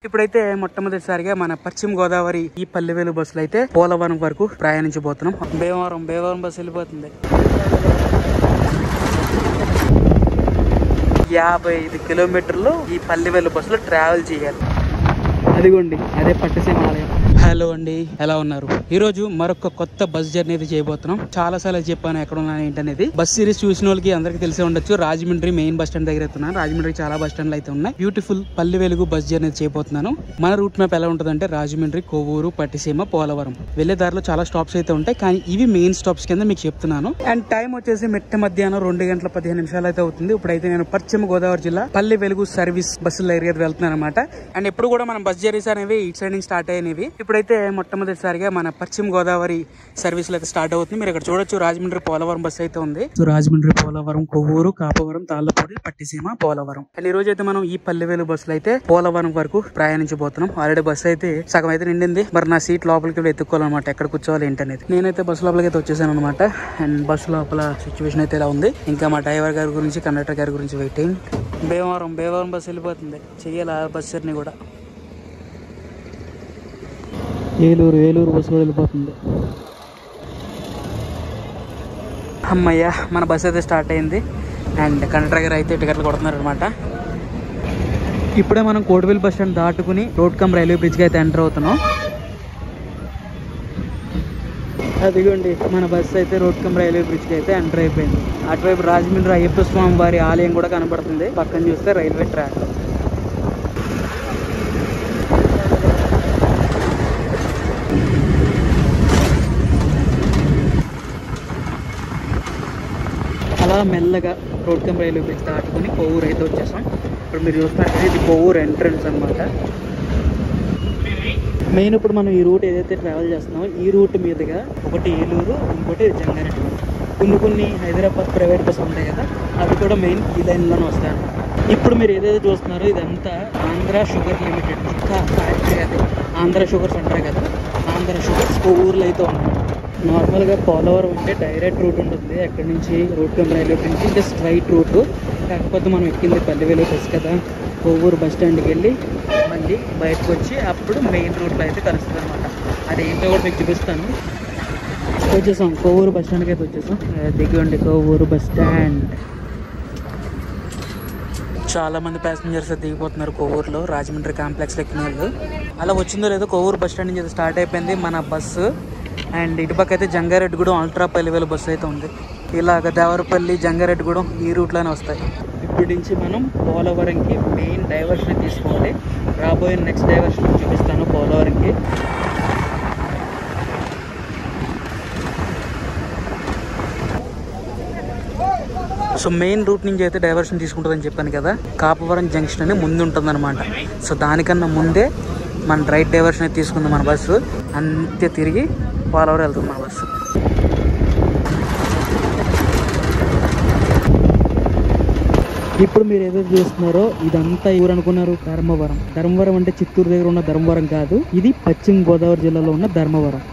ఇప్పుడైతే మొట్టమొదటిసారిగా మన పశ్చిమ గోదావరి ఈ పల్లెవేలు బస్సులు అయితే పోలవరం వరకు ప్రయాణించబోతున్నాం. భీమవరం బస్సు వెళ్ళిపోతుంది. 55 కిలోమీటర్లు ఈ పల్లెవేలు బస్సులో ట్రావెల్ చేయాలి. అదిగోండి అదే పట్టిసీమ ఆలయం. హలో అండి, ఎలా ఉన్నారు? ఈ రోజు మరొక కొత్త బస్ జర్నీ అయితే చేయబోతున్నాం. చాలా సార్లు చెప్పాను ఎక్కడ ఉన్నాను ఏంటనేది. బస్ సిరీస్ చూసిన వాళ్ళకి అందరికీ తెలిసే ఉండొచ్చు. రాజమండ్రి మెయిన్ బస్ స్టాండ్ దగ్గర అవుతున్నాను. రాజమండ్రి చాలా బస్ స్టాండ్లు అయితే ఉన్నాయి. Beautiful Palle Velugu bus journey చేయబోతున్నాను. మన రూట్ మ్యాప్ ఎలా ఉంటుందంటే రాజమండ్రి, కొవ్వూరు, పట్టిసీమ, పోలవరం వెళ్లే దారిలో చాలా స్టాప్స్ అయితే ఉంటాయి. కానీ ఇవి మెయిన్ స్టాప్స్ కింద మీకు చెప్తున్నాను. అండ్ టైం వచ్చేసి మధ్యాహ్నం 2:15 అయితే అవుతుంది. ఇప్పుడైతే నేను పశ్చిమ గోదావరి జిల్లా పల్లె వెలుగు సర్వీస్ బస్సుల ఏరియాకి వెళ్తున్నాను అనమాట. అండ్ ఎప్పుడు కూడా మనం బస్ జర్నీస్ అనేవి ఇటు సైడ్ నుంచి స్టార్ట్ అయినవి. ఇప్పుడైతే మొట్టమొదటిసారిగా మన పశ్చిమ గోదావరి సర్వీసులు అయితే స్టార్ట్ అవుతుంది. మీరు ఇక్కడ చూడొచ్చు రాజమండ్రి పోలవరం బస్ అయితే ఉంది. రాజమండ్రి, పోలవరం, కొవ్వూరు, కాపవరం, తాళ్లపూడి, పట్టిసీమ, పోలవరం. అండ్ ఈ రోజు అయితే మనం ఈ పల్లెవేలు బస్సులు అయితే పోలవరం వరకు ప్రయాణించబోతున్నాం. ఆల్రెడీ బస్ అయితే సగం అయితే నిండింది. మరి నా సీట్ లోపలికి వెళ్ళి ఎత్తుకోవాలన్నమాట, ఎక్కడ కూర్చోవాలి ఏంటనేది. నేనైతే బస్సు లోపలికి అయితే వచ్చేసాను అనమాట. అండ్ బస్సు లోపల సిచ్యువేషన్ అయితే ఇలా ఉంది. ఇంకా మా డ్రైవర్ గారి గురించి, కండక్టర్ గారి గురించి వెయిటింగ్. భీమవరం బస్సు వెళ్ళిపోతుంది. చెయ్యాలి ఆ బస్ జర్నీ కూడా. ఏలూరు బస్సు కూడా వెళ్ళిపోతుంది. అమ్మయ్య, మన బస్ అయితే స్టార్ట్ అయింది. అండ్ కండక్టర్ గారు అయితే టికెట్లు కొడుతున్నారు అనమాట. ఇప్పుడే మనం కోటివేలు బస్ స్టాండ్ దాటుకుని రోడ్ కమ్ రైల్వే బ్రిడ్జ్కి అయితే ఎంటర్ అవుతున్నాం. అదిగోండి మన బస్సు అయితే రోడ్ కమ్ రైల్వే బ్రిడ్జ్కి అయితే ఎంటర్ అయిపోయింది. అటువైపు రాజమండ్రి అయ్యప్ప స్వామి వారి ఆలయం కూడా కనబడుతుంది. పక్కన చూస్తే రైల్వే ట్రాక్. అలా మెల్లగా రోడ్ కమ్ రైల్వే బ్రిడ్జ్ దాటుకుని కొవ్వూరు అయితే వచ్చేసాం. ఇప్పుడు మీరు చూస్తున్నట్టు ఇది కొవ్వూరు ఎంట్రన్స్ అనమాట. మెయిన్ ఇప్పుడు మనం ఈ రూట్ ఏదైతే ట్రావెల్ చేస్తున్నామో ఈ రూట్ మీదుగా ఒకటి ఏలూరు, ఇంకోటి జంగారెడ్డి. కొన్ని హైదరాబాద్ ప్రైవేట్ బస్సు ఉంటాయి కదా, అవి కూడా మెయిన్ ఈ లైన్లోనే వస్తాయి అన్నమాట. ఇప్పుడు మీరు ఏదైతే చూస్తున్నారో ఇదంతా ఆంధ్ర షుగర్ లిమిటెడ్ ఫ్యాక్టరీ. అదే ఆంధ్ర షుగర్స్ అంటారు కదా, ఆంధ్ర షుగర్స్ కొవ్వూరులో అయితే ఉన్నాయి. నార్మల్గా పోలవరం అంటే డైరెక్ట్ రూట్ ఉంటుంది. అక్కడి నుంచి రోడ్ కమ్ రైల్వే నుంచి ఇంకా స్ట్రైట్ రూట్. కాకపోతే మనం ఎక్కింది పల్లెవేలు బస్ కదా, కొవ్వూరు బస్ స్టాండ్కి వెళ్ళి మళ్ళీ బయటకు వచ్చి అప్పుడు మెయిన్ రూట్లో అయితే కలుస్తుంది అనమాట. అది ఏంటో కూడా మీకు చూపిస్తాను. వచ్చేసాం కొవ్వూరు బస్ స్టాండ్కి అయితే వచ్చేసాం. దిగండి కొవ్వూరు బస్ స్టాండ్. చాలా మంది ప్యాసింజర్స్ దిగిపోతున్నారు కొవ్వూరులో. రాజమండ్రి కాంప్లెక్స్ ఎక్కిన వాళ్ళు అలా వచ్చిందో లేదో కొవ్వూరు బస్ స్టాండ్ నుంచి స్టార్ట్ అయిపోయింది మన బస్సు. అండ్ ఇటుపక్క అయితే జంగారెడ్డిగూడెం అల్ట్రా పల్లెవేలు బస్సు అయితే ఉంది. ఇలాగ దేవరపల్లి, జంగారెడ్డిగూడెం ఈ రూట్లోనే వస్తాయి. ఇప్పటి నుంచి మనం పోలవరంకి మెయిన్ డైవర్షన్ తీసుకోవాలి. రాబోయే నెక్స్ట్ డైవర్షన్ చూపిస్తాను పోలవరంకి. సో మెయిన్ రూట్ నుంచి అయితే డైవర్షన్ తీసుకుంటుందని చెప్పాను కదా, కాపవరం జంక్షన్ అని ముందు ఉంటుంది అనమాట. సో దానికన్నా ముందే మన రైట్ డైవర్షన్ అయితే తీసుకుంది మన బస్సు. అంతే తిరిగి పోలవరం వెళ్తుంది మన బస్సు. ఇప్పుడు మీరు ఏదైతే చూస్తున్నారో ఇదంతా ఎవరు అనుకున్నారు? ధర్మవరం అంటే చిత్తూరు దగ్గర ఉన్న ధర్మవరం కాదు, ఇది పశ్చిమ గోదావరి జిల్లాలో ఉన్న ధర్మవరం.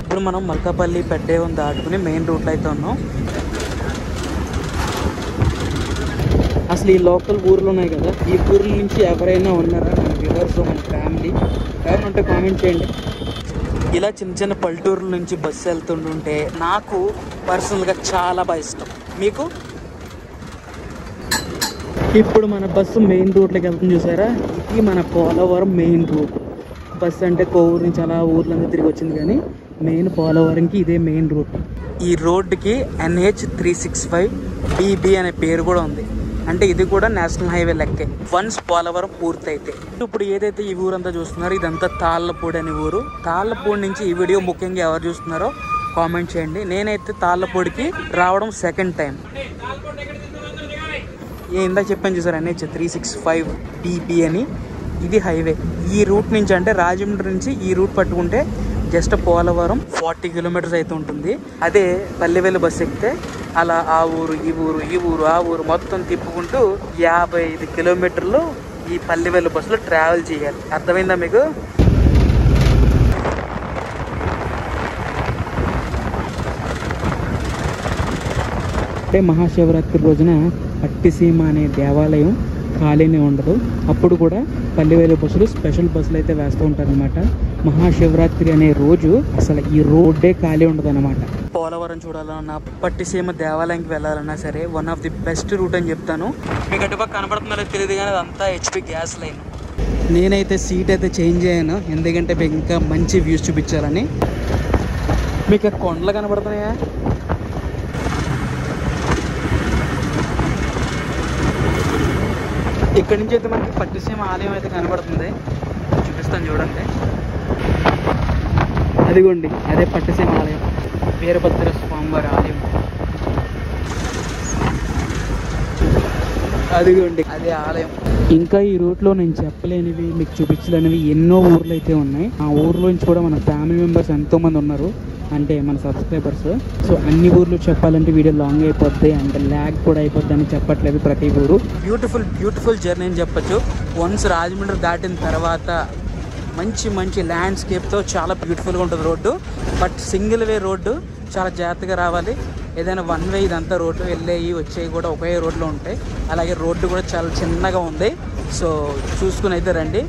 ఇప్పుడు మనం మల్కాపల్లి, పెడ్డేవం దాటుకుని మెయిన్ రూట్లో అయితే ఉన్నాం. అసలు ఈ లోకల్ ఊర్లు ఉన్నాయి కదా, ఈ ఊర్ల నుంచి ఎవరైనా ఉన్నారా మన వ్యూవర్స్, మన ఫ్యామిలీ ఎవరైనా ఉంటే కామెంట్ చేయండి. ఇలా చిన్న పల్లెటూరుల నుంచి బస్సు వెళ్తుంటుంటే నాకు పర్సనల్గా చాలా బాగా ఇష్టం. మీకు? ఇప్పుడు మన బస్సు మెయిన్ రూట్లోకి వెళ్తుంది చూసారా, ఇది మన పోలవరం మెయిన్ రూట్. బస్సు అంటే కొవ్వూరు నుంచి అలా ఊర్లంతా తిరిగి వచ్చింది, కానీ మెయిన్ పోలవరంకి ఇదే మెయిన్ రూట్. ఈ రోడ్డుకి NH 365 BB అనే పేరు కూడా ఉంది. అంటే ఇది కూడా నేషనల్ హైవే లెక్కే వన్స్ పోలవరం పూర్తయితే. ఇప్పుడు ఏదైతే ఈ ఊరంతా చూస్తున్నారో ఇదంతా తాళ్ళపూడి అనే ఊరు. తాళ్ళపూడి నుంచి ఈ వీడియో ముఖ్యంగా ఎవరు చూస్తున్నారో కామెంట్ చేయండి. నేనైతే తాళ్ళపూడికి రావడం సెకండ్ టైం. ఇందాక చెప్పాను చూసారు NH 365 BB అని, ఇది హైవే. ఈ రూట్ నుంచి అంటే రాజమండ్రి నుంచి ఈ రూట్ పట్టుకుంటే జస్ట్ పోలవరం 40 కిలోమీటర్స్ అయితే ఉంటుంది. అదే పల్లెవేలు బస్సు ఎక్కితే అలా ఆ ఊరు ఈ ఊరు ఆ ఊరు మొత్తం తిప్పుకుంటూ 55 కిలోమీటర్లు ఈ పల్లెవేలు బస్సులో ట్రావెల్ చేయాలి. అర్థమైందా మీకు? అంటే మహాశివరాత్రి రోజున పట్టిసీమ అనే దేవాలయం ఖాళీనే ఉండదు. అప్పుడు కూడా పల్లెవేలు బస్సులు స్పెషల్ బస్సులు అయితే వేస్తూ ఉంటారు అనమాట. మహాశివరాత్రి అనే రోజు అసలు ఈ రోడ్డే ఖాళీ ఉండదు అనమాట. పోలవరం చూడాలన్నా, పట్టిసీమ దేవాలయానికి వెళ్ళాలన్నా సరే one of the best route అని చెప్తాను. మీకు అటుపక్క కనబడుతుందో తెలియదు కానీ అదంతా హెచ్పి గ్యాస్ లైన్. నేనైతే సీట్ అయితే చేంజ్ అయ్యాను, ఎందుకంటే మీకు ఇంకా మంచి వ్యూస్ చూపించాలని. మీకు కొండలు కనబడుతున్నాయా? ఇక్కడి నుంచి అయితే మనకి పట్టిసీమ ఆలయం అయితే కనబడుతుంది, చూపిస్తాను చూడండి. అదిగోండి అదే పట్టిసీమ ఆలయం, వీరభద్ర స్వామివారి ఆలయం. అదిగోండి అదే ఆలయం. ఇంకా ఈ రూట్లో నేను చెప్పలేనివి, మీకు చూపించలేనివి ఎన్నో ఊర్లు అయితే ఉన్నాయి. ఆ ఊర్లో నుంచి కూడా మన ఫ్యామిలీ మెంబర్స్ ఎంతోమంది ఉన్నారు, అంటే మన సబ్స్క్రైబర్స్. సో అన్ని ఊర్లు చెప్పాలంటే వీడియో లాంగ్ అయిపోద్ది అండ్ ల్యాగ్ కూడా అయిపోద్ది అని చెప్పట్లేదు. ప్రతి ఊరు బ్యూటిఫుల్ జర్నీ అని చెప్పచ్చు. వన్స్ రాజమండ్రి దాటిన తర్వాత మంచి ల్యాండ్స్కేప్తో చాలా బ్యూటిఫుల్గా ఉంటుంది road. But single way road, చాలా జాగ్రత్తగా రావాలి. ఏదైనా వన్ వే ఇదంతా రోడ్డు, వెళ్ళేవి వచ్చేవి కూడా ఒకే రోడ్లో ఉంటాయి. అలాగే రోడ్డు కూడా చాలా చిన్నగా ఉంది, సో చూసుకుని అయితే రండి.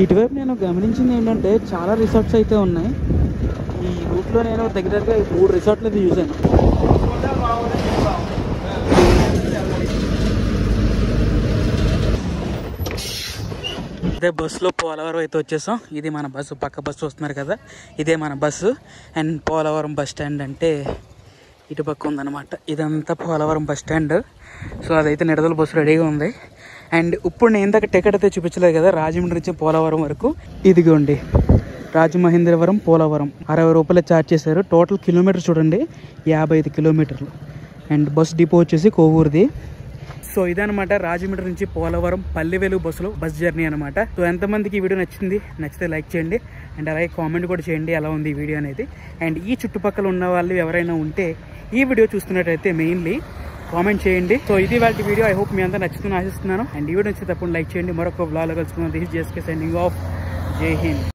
ఇటువైపు నేను గమనించింది ఏంటంటే చాలా రిసార్ట్స్ అయితే ఉన్నాయి. ఈ రూట్లో నేను దగ్గరగా 3 రిసార్ట్లు అయితే చూసాను. ఇదే బస్సులో పోలవరం అయితే వచ్చేసాం. ఇది మన బస్సు, పక్క బస్సు వస్తున్నారు కదా, ఇదే మన bus. And Polavaram bus stand అంటే ఇటుపక్క ఉందన్నమాట. ఇదంతా పోలవరం బస్ స్టాండ్. సో అదైతే నిడదల బస్సు రెడీగా ఉంది. అండ్ ఇప్పుడు నేను ఇందాక టికెట్ అయితే చూపించలేదు కదా, రాజమండ్రి నుంచి పోలవరం వరకు. ఇదిగోండి రాజమహేంద్రవరం పోలవరం 60 రూపాయలు ఛార్జ్ చేశారు. టోటల్ కిలోమీటర్ చూడండి 55 కిలోమీటర్లు. అండ్ బస్ డిపో వచ్చేసి కోవూరుది. సో ఇదనమాట రాజమండ్రి నుంచి పోలవరం పల్లెవేలు బస్సులో బస్ జర్నీ అనమాట. సో ఎంతమందికి ఈ వీడియో నచ్చితే లైక్ చేయండి అండ్ అలాగే కామెంట్ కూడా చేయండి ఎలా ఉంది ఈ వీడియో అనేది. అండ్ ఈ చుట్టుపక్కల ఉన్న వాళ్ళు ఎవరైనా ఉంటే ఈ వీడియో చూస్తున్నట్టయితే మెయిన్లీ కామెంట్ చేయండి. సో ఇది వాళ్ళ వీడియో. ఐ హోప్ మీ అంతా నచ్చుతుందని ఆశిస్తున్నాను. అండ్ ఈ వీడియో నచ్చితే తప్పకుండా లైక్ చేయండి. మరొక వ్లాగ్లో కలుసుకుందాం. This is JSK signing off. జై హింద్.